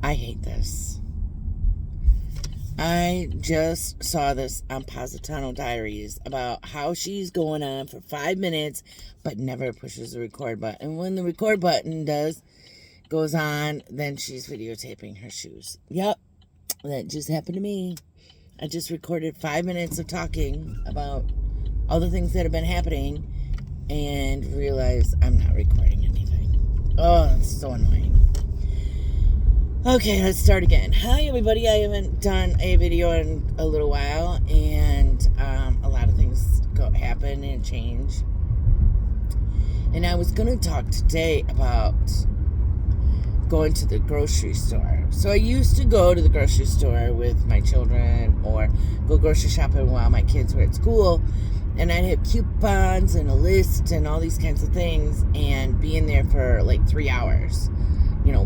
I hate this. I just saw this on Positano Diaries about how she's going on for 5 minutes but never pushes the record button. And when the record button goes on, then she's videotaping her shoes. Yep, that just happened to me. I just recorded 5 minutes of talking about all the things that have been happening and realized I'm not recording anything. Oh, that's so annoying. Okay, let's start again. Hi, everybody. I haven't done a video in a little while, and a lot of things happen and change. And I was going to talk today about going to the grocery store. So I used to go to the grocery store with my children or go grocery shopping while my kids were at school. And I'd have coupons and a list and all these kinds of things and be in there for like 3 hours,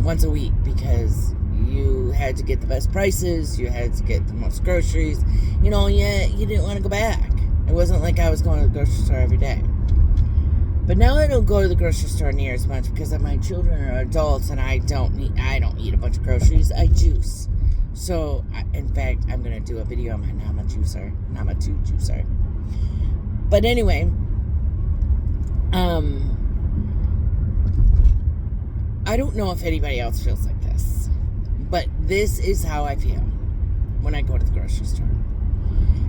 once a week, because you had to get the best prices, you had to get the most groceries, you didn't want to go back. It wasn't like I was going to the grocery store every day. But now I don't go to the grocery store near as much because my children are adults and I don't eat a bunch of groceries. I juice. So, in fact, I'm going to do a video on my Nama 2 juicer. But anyway, I don't know if anybody else feels like this, but this is how I feel when I go to the grocery store.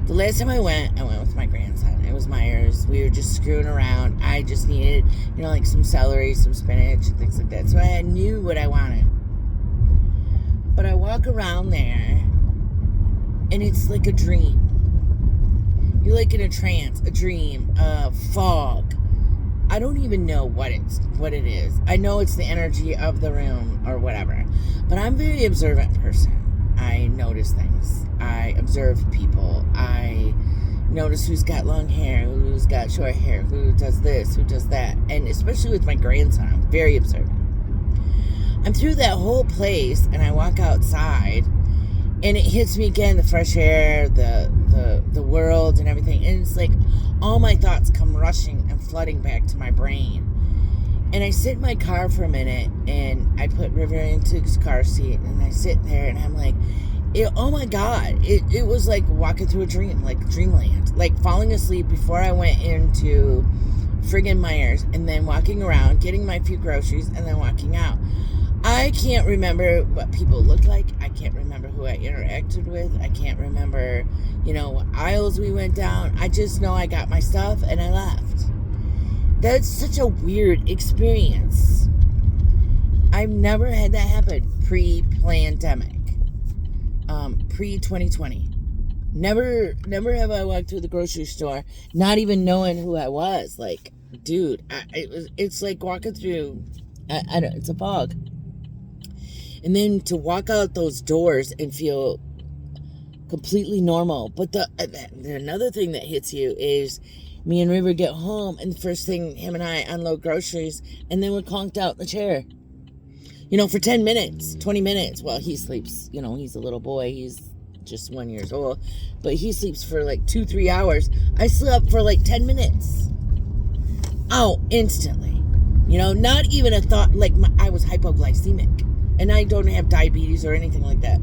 The last time I went with my grandson. It was Myers. We were just screwing around. I just needed, like some celery, some spinach, and things like that. So I knew what I wanted. But I walk around there, and it's like a dream. You're like in a trance, a dream, a fog. I don't even know what it is. I know it's the energy of the room or whatever. But I'm a very observant person. I notice things. I observe people. I notice who's got long hair, who's got short hair, who does this, who does that. And especially with my grandson, I'm very observant. I'm through that whole place and I walk outside and it hits me again, the fresh air, the world and everything. And it's like all my thoughts come rushing and flooding back to my brain. And I sit in my car for a minute and I put River into his car seat and I sit there and I'm like, oh my God, it was like walking through a dream, like dreamland, like falling asleep before I went into friggin' Myers and then walking around, getting my few groceries and then walking out. I can't remember what people looked like. I can't remember who I interacted with. I can't remember, what aisles we went down. I just know I got my stuff and I left. That's such a weird experience. I've never had that happen pre-pandemic, pre-2020. Never have I walked through the grocery store not even knowing who I was. Like, dude, it's like walking through, it's a fog. And then to walk out those doors and feel completely normal. But another thing that hits you is me and River get home, and the first thing, him and I unload groceries, and then we're conked out in the chair. For 10 minutes, 20 minutes. Well, he sleeps, he's a little boy. He's just 1 year old. But he sleeps for like 2-3 hours. I slept for like 10 minutes. Oh, instantly. Not even a thought, like I was hypoglycemic. And I don't have diabetes or anything like that.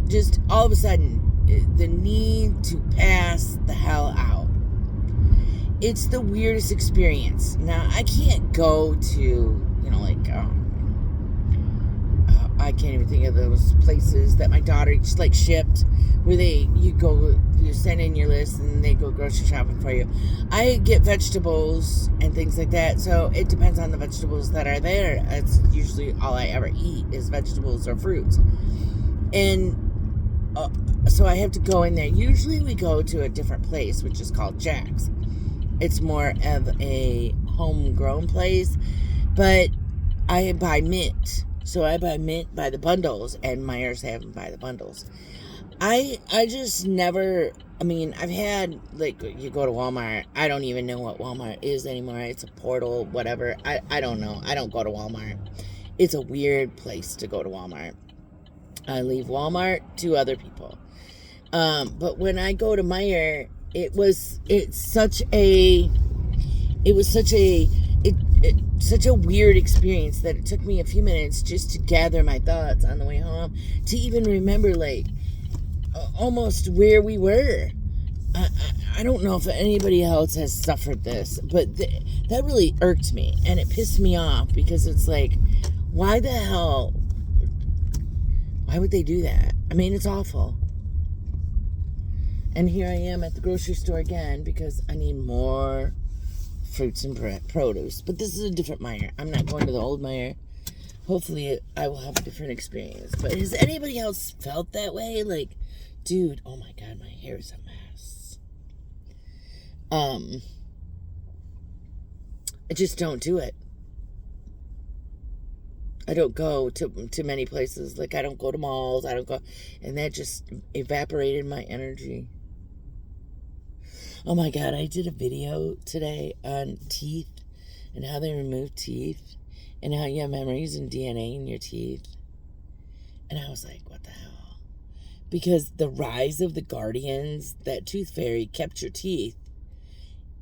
Just all of a sudden, the need to pass the hell out. It's the weirdest experience. Now, I can't go to, I can't even think of those places that my daughter just shipped, where you send in your list and they go grocery shopping for you. I get vegetables and things like that, so it depends on the vegetables that are there. That's usually all I ever eat is vegetables or fruits. And so I have to go in there. Usually we go to a different place, which is called Jack's. It's more of a homegrown place, but I buy mint. So I buy mint by the bundles, and Myers have them by the bundles. I just never, I've had, you go to Walmart. I don't even know what Walmart is anymore. It's a portal, whatever. I don't know. I don't go to Walmart. It's a weird place to go to Walmart. I leave Walmart to other people. But when I go to Meijer, such a weird experience that it took me a few minutes just to gather my thoughts on the way home to even remember, like, almost where we were. I don't know if anybody else has suffered this, but that really irked me, and it pissed me off, because it's like, why the hell? Why would they do that? I mean, it's awful. And here I am at the grocery store again because I need more fruits and produce. But this is a different Meijer. I'm not going to the old Meijer. Hopefully I will have a different experience. But has anybody else felt that way? Like, dude, oh my God, my hair is a mess. I just don't do it. I don't go to many places. Like, I don't go to malls. I don't go. And that just evaporated my energy. Oh my God, I did a video today on teeth and how they remove teeth and how you have memories and DNA in your teeth. And I was like, what the hell? Because the rise of the Guardians, that tooth fairy kept your teeth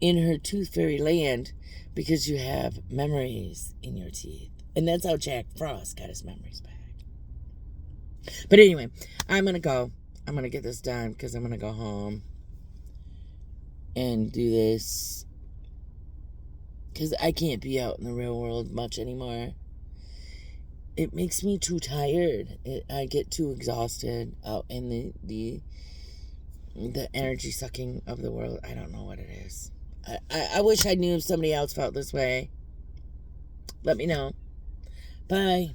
in her tooth fairy land because you have memories in your teeth. And that's how Jack Frost got his memories back. But anyway, I'm going to go. I'm going to get this done because I'm going to go home and do this. Because I can't be out in the real world much anymore. It makes me too tired. I get too exhausted out in the energy sucking of the world. I don't know what it is. I wish I knew if somebody else felt this way. Let me know. Bye.